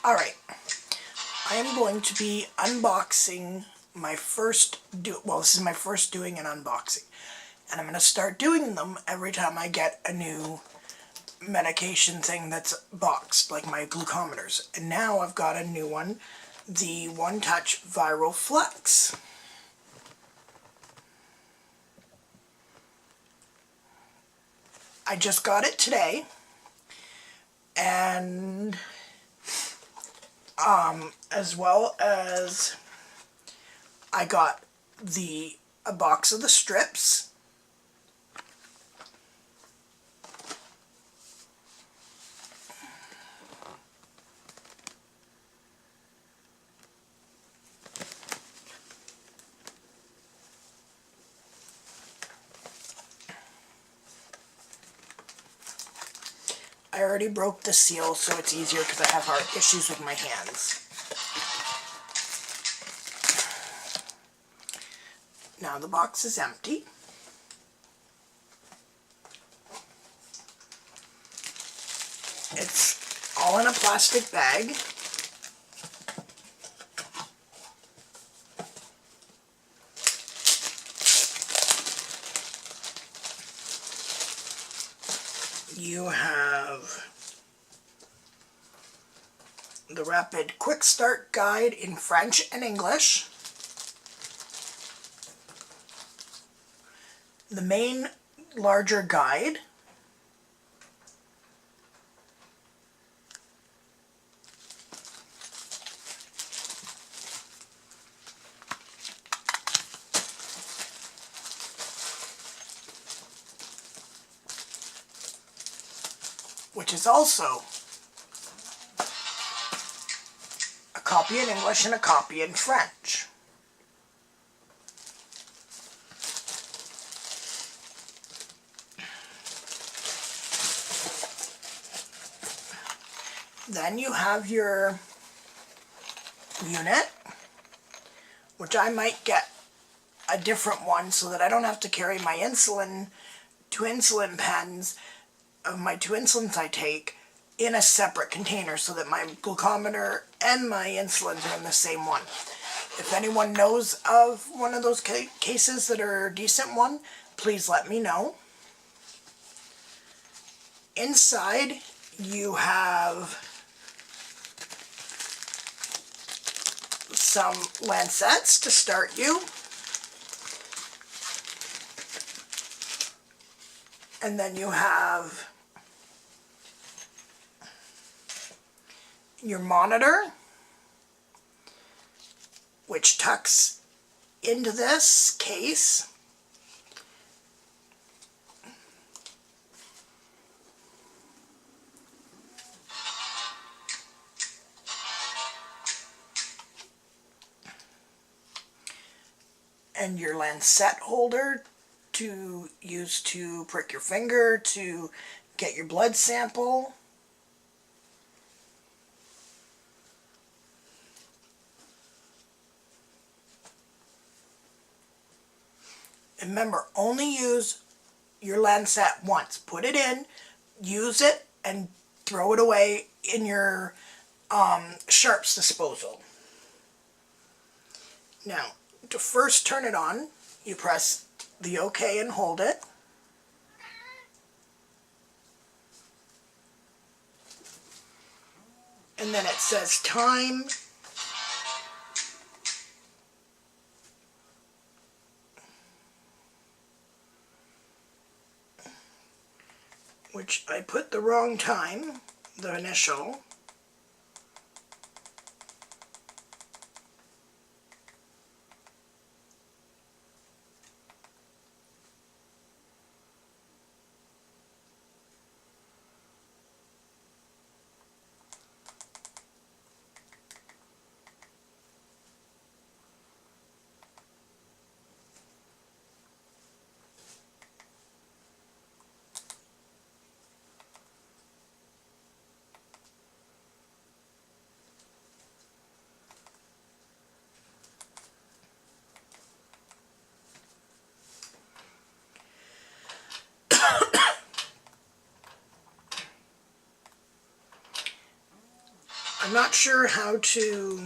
Alright, I am going to be unboxing my first, this is my first doing an unboxing. And I'm going to start doing them every time I get a new medication thing that's boxed, like my glucometers. And now I've got a new one, the One Touch Viral Flex. I just got it today, and as well as I got a box of the strips, I already broke the seal, so it's easier because I have issues with my hands. Now the box is empty. It's all in a plastic bag. You have the Rapid Quick Start Guide in French and English, the main larger guide, which is also a copy in English and a copy in French. Then you have your unit, which I might get a different one so that I don't have to carry my two insulin pens of my 2 insulins I take in a separate container so that my glucometer and my insulins are in the same one. If anyone knows of one of those cases that are a decent one, please let me know. Inside you have some Lancets to start you. And then you have your monitor, which tucks into this case. And your Lancet holder to use to prick your finger to get your blood sample. And remember, only use your Lancet once. Put it in, use it, and throw it away in your sharps disposal. Now, to first turn it on, you press the OK and hold it. And then it says time. Which I put the wrong time, the initial. I'm not sure how to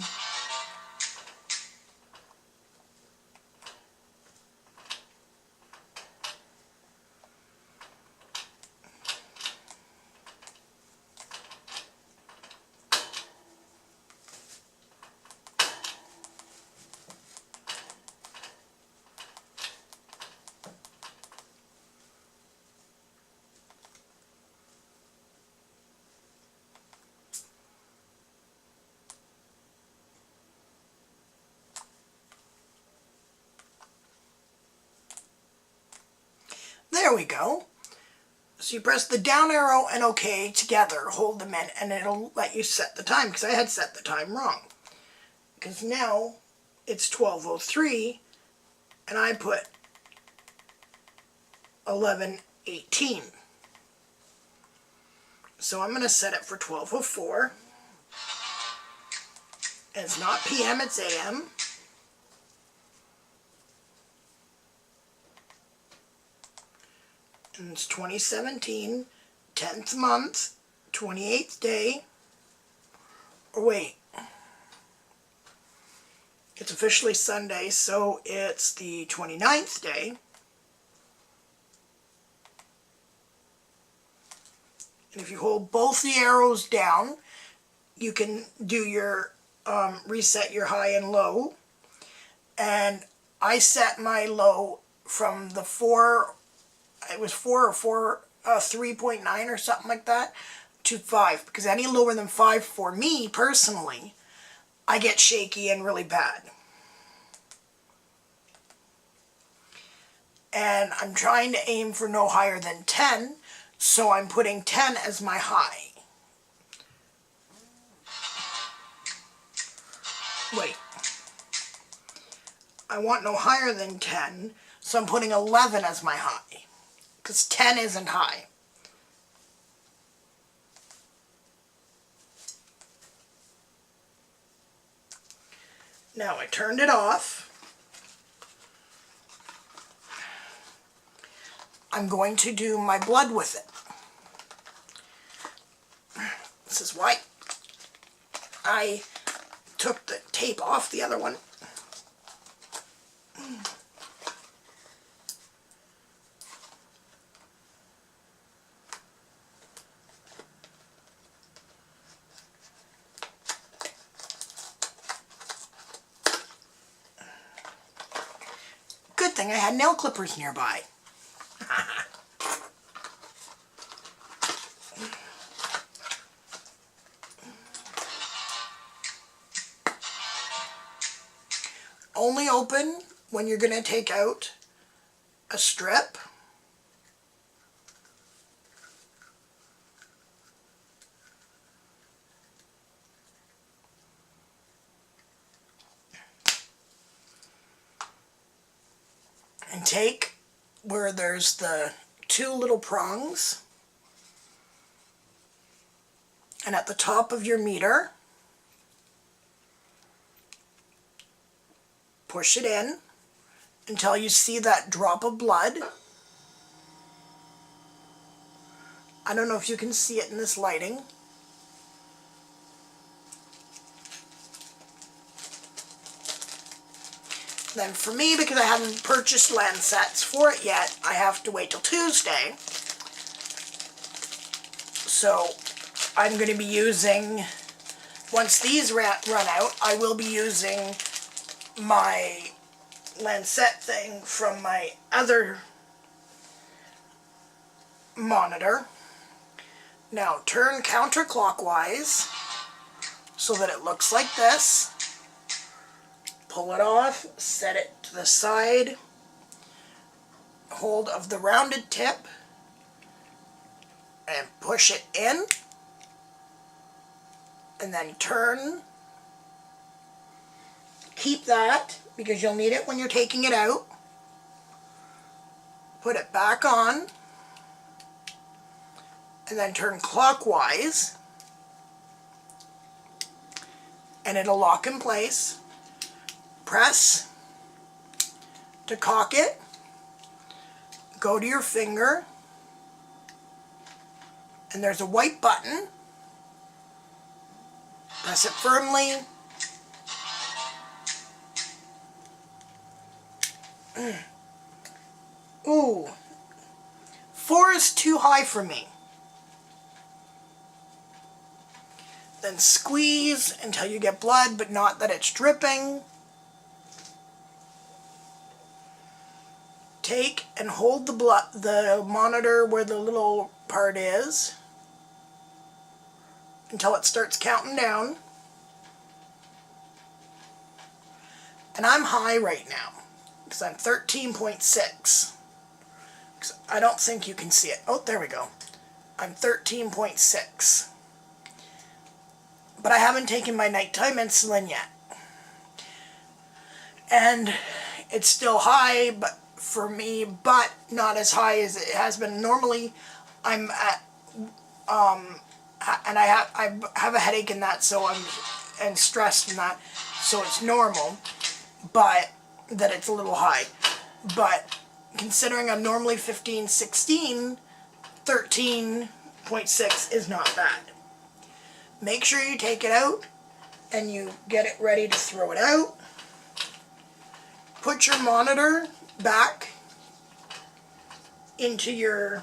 There we go. So you press the down arrow and OK together, hold them in, and it'll let you set the time, because I had set the time wrong. Because now it's 12:03 and I put 11:18. So I'm going to set it for 12:04. And it's not PM, it's AM. And it's 2017, 10th month, 28th day. Or wait. It's officially Sunday, so it's the 29th day. And if you hold both the arrows down, you can do your reset your high and low. And I set my low from the 4, it was 3.9 or something like that, to 5. Because any lower than 5 for me, personally, I get shaky and really bad. And I'm trying to aim for no higher than 10, so I'm putting 10 as my high. Wait. I want no higher than 10, so I'm putting 11 as my high, because 10 isn't high. Now I turned it off. I'm going to do my blood with it. This is why I took the tape off the other one. Good thing I had nail clippers nearby. Only open when you're going to take out a strip. And take where there's the 2 little prongs, and at the top of your meter, push it in until you see that drop of blood. I don't know if you can see it in this lighting. Then for me, because I haven't purchased Lancets for it yet, I have to wait till Tuesday. So I'm going to be using, once these run out, I will be using my Lancet thing from my other monitor. Now turn counterclockwise so that it looks like this. Pull it off, set it to the side, hold of the rounded tip, and push it in, and then turn. Keep that, because you'll need it when you're taking it out. Put it back on, and then turn clockwise, and it'll lock in place. Press to cock it, go to your finger, and there's a white button. Press it firmly. Ooh, 4 is too high for me. Then squeeze until you get blood, but not that it's dripping. Take and hold the monitor where the little part is until it starts counting down. And I'm high right now because I'm 13.6. I don't think you can see it. Oh, there we go. I'm 13.6. But I haven't taken my nighttime insulin yet. And it's still high, but for me, but not as high as it has been. Normally, I'm at, and I have a headache in that, so and stressed in that, so it's normal, but that it's a little high. But considering I'm normally 15, 16, 13.6 is not bad. Make sure you take it out and you get it ready to throw it out. Put your monitor back into your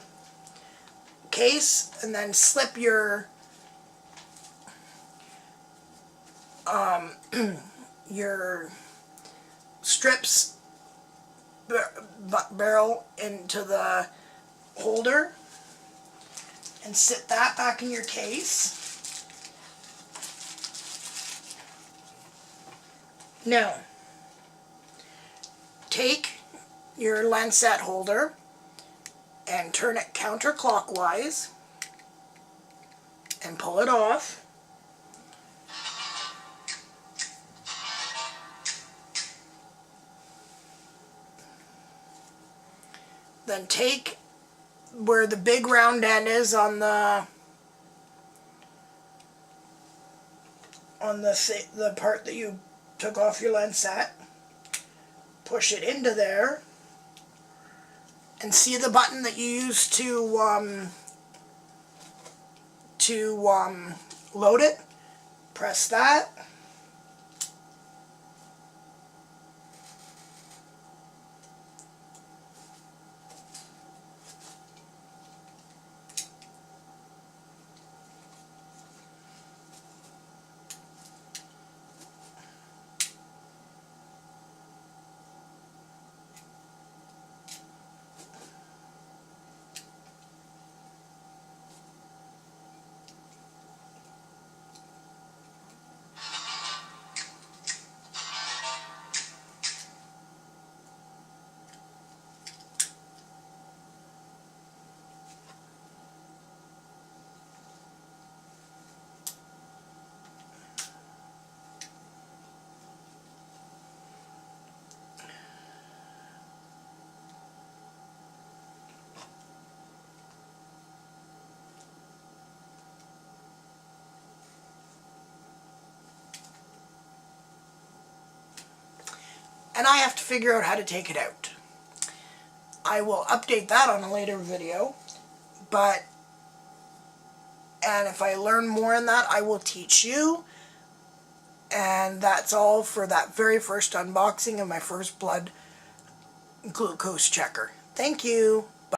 case and then slip your your strips barrel into the holder and sit that back in your case. Now, take your Lancet holder and turn it counterclockwise and pull it off. Then take where the big round end is on the part that you took off your Lancet, push it into there, and see the button that you used to load it? Press that. And I have to figure out how to take it out. I will update that on a later video, and if I learn more in that, I will teach you. And that's all for that very first unboxing of my first blood glucose checker. Thank you.